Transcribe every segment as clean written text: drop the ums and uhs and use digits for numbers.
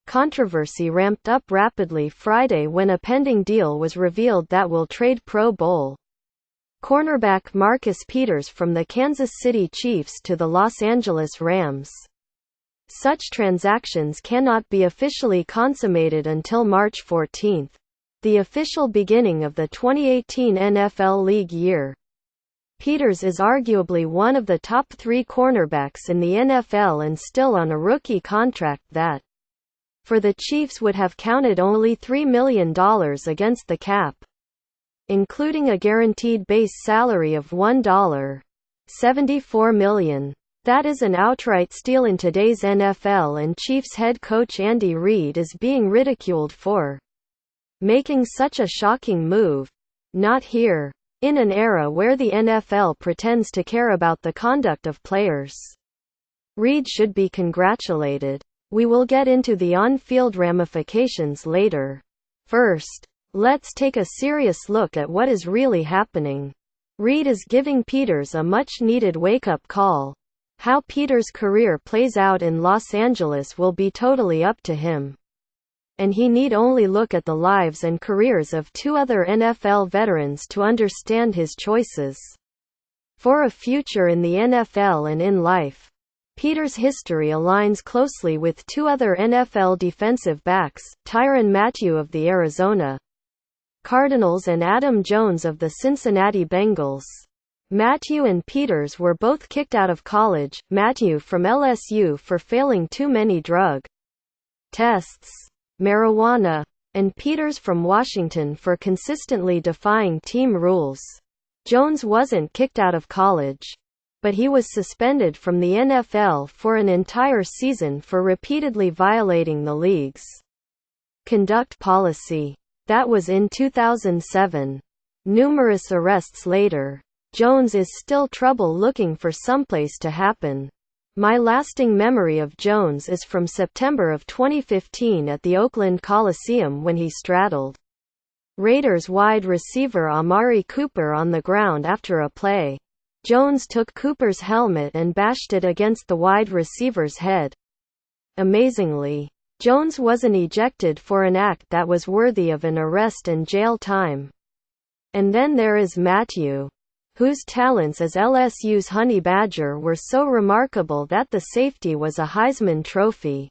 Controversy ramped up rapidly Friday when a pending deal was revealed that will trade Pro Bowl cornerback Marcus Peters from the Kansas City Chiefs to the Los Angeles Rams. Such transactions cannot be officially consummated until March 14, the official beginning of the 2018 NFL league year. Peters is arguably one of the top 3 cornerbacks in the NFL and still on a rookie contract that, for the Chiefs, would have counted only $3 million against the cap, including a guaranteed base salary of $1.74 million. That is an outright steal in today's NFL, and Chiefs head coach Andy Reid is being ridiculed for making such a shocking move. Not here. In an era where the NFL pretends to care about the conduct of players, Reid should be congratulated. We will get into the on-field ramifications later. First, let's take a serious look at what is really happening. Reid is giving Peters a much-needed wake-up call. How Peters' career plays out in Los Angeles will be totally up to him, and he need only look at the lives and careers of 2 other NFL veterans to understand his choices for a future in the NFL and in life. Peters' history aligns closely with 2 other NFL defensive backs, Tyrann Mathieu of the Arizona Cardinals and Adam Jones of the Cincinnati Bengals. Mathieu and Peters were both kicked out of college, Mathieu from LSU for failing too many drug tests, marijuana, and Peters from Washington for consistently defying team rules. Jones wasn't kicked out of college, but he was suspended from the NFL for an entire season for repeatedly violating the league's conduct policy. That was in 2007. Numerous arrests later, Jones is still trouble looking for someplace to happen. My lasting memory of Jones is from September of 2015 at the Oakland Coliseum when he straddled Raiders wide receiver Amari Cooper on the ground after a play. Jones took Cooper's helmet and bashed it against the wide receiver's head. Amazingly, Jones wasn't ejected for an act that was worthy of an arrest and jail time. And then there is Mathieu, whose talents as LSU's Honey Badger were so remarkable that the safety was a Heisman Trophy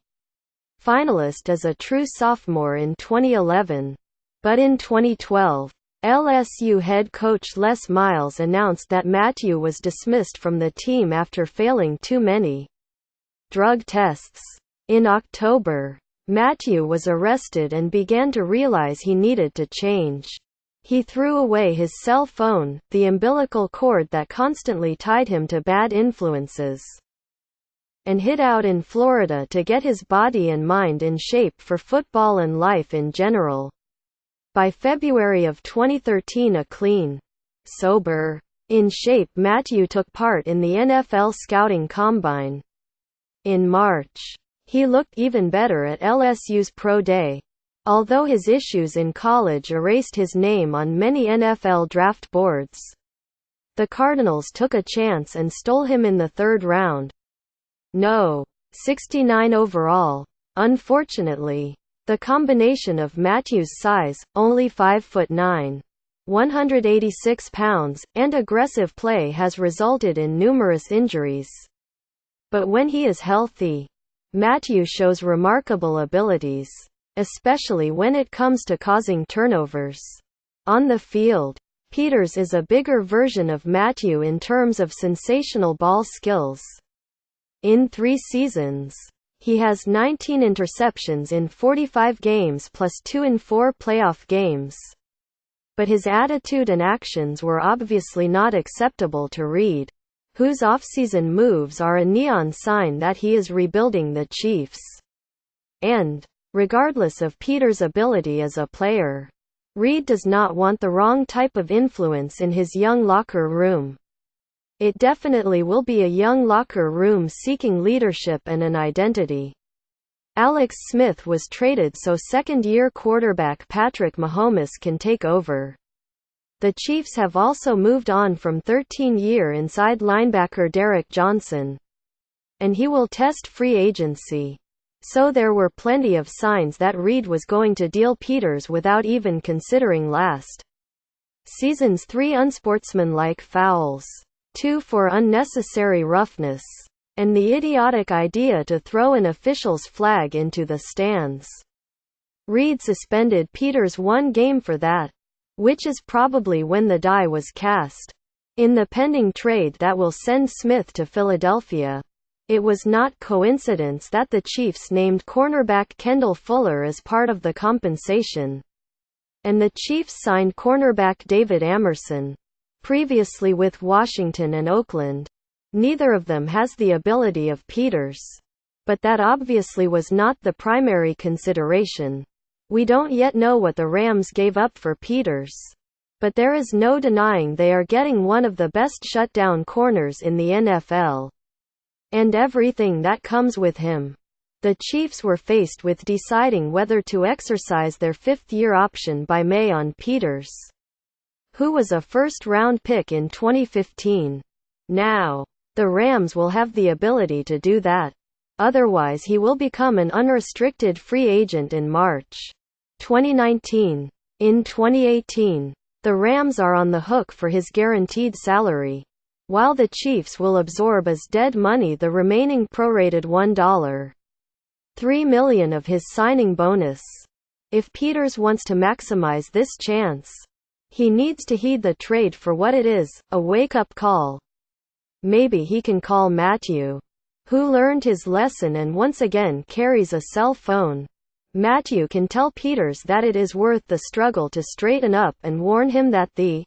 finalist as a true sophomore in 2011. But in 2012, LSU head coach Les Miles announced that Mathieu was dismissed from the team after failing too many drug tests. In October, Mathieu was arrested and began to realize he needed to change. He threw away his cell phone, the umbilical cord that constantly tied him to bad influences, and hid out in Florida to get his body and mind in shape for football and life in general. By February of 2013, a clean, sober, in shape Mathieu took part in the NFL Scouting Combine. In March, he looked even better at LSU's Pro Day, although his issues in college erased his name on many NFL draft boards. The Cardinals took a chance and stole him in the 3rd round. No. 69 overall. Unfortunately, the combination of Mathieu's size, only 5'9", 186 pounds, and aggressive play has resulted in numerous injuries. But when he is healthy, Mathieu shows remarkable abilities, especially when it comes to causing turnovers. On the field, Peters is a bigger version of Mathieu in terms of sensational ball skills. In 3 seasons, he has 19 interceptions in 45 games plus 2 in 4 playoff games. But his attitude and actions were obviously not acceptable to Reid, whose offseason moves are a neon sign that he is rebuilding the Chiefs. And, regardless of Peters' ability as a player, Reid does not want the wrong type of influence in his young locker room. It definitely will be a young locker room seeking leadership and an identity. Alex Smith was traded so second-year quarterback Patrick Mahomes can take over. The Chiefs have also moved on from 13-year inside linebacker Derek Johnson, and he will test free agency. So there were plenty of signs that Reid was going to deal Peters without even considering last season's 3 unsportsmanlike fouls, 2 for unnecessary roughness, and the idiotic idea to throw an official's flag into the stands. Reid suspended Peters 1 game for that, which is probably when the die was cast. In the pending trade that will send Smith to Philadelphia, it was not coincidence that the Chiefs named cornerback Kendall Fuller as part of the compensation, and the Chiefs signed cornerback David Amerson, previously with Washington and Oakland. Neither of them has the ability of Peters, but that obviously was not the primary consideration. We don't yet know what the Rams gave up for Peters, but there is no denying they are getting one of the best shutdown corners in the NFL, and everything that comes with him. The Chiefs were faced with deciding whether to exercise their 5th-year option by May on Peters, who was a first-round pick in 2015. Now, the Rams will have the ability to do that. Otherwise he will become an unrestricted free agent in March 2019. In 2018, the Rams are on the hook for his guaranteed salary, while the Chiefs will absorb as dead money the remaining prorated $1.3 million of his signing bonus. If Peters wants to maximize this chance, he needs to heed the trade for what it is, a wake-up call. Maybe he can call Matthew, who learned his lesson and once again carries a cell phone. Matthew can tell Peters that it is worth the struggle to straighten up and warn him that the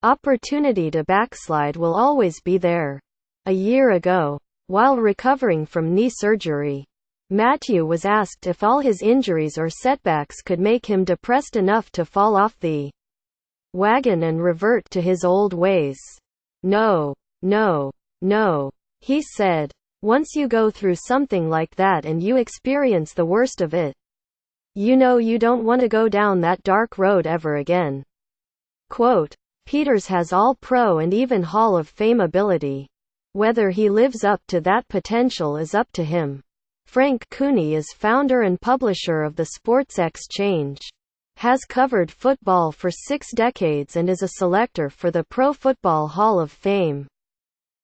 opportunity to backslide will always be there. A year ago, while recovering from knee surgery, Matthew was asked if all his injuries or setbacks could make him depressed enough to fall off the wagon and revert to his old ways. No, no, no, he said. Once you go through something like that and you experience the worst of it, you know you don't want to go down that dark road ever again. Quote, Peters has all-pro and even Hall of Fame ability. Whether he lives up to that potential is up to him. Frank Cooney is founder and publisher of the Sports Exchange, has covered football for 6 decades and is a selector for the Pro Football Hall of Fame.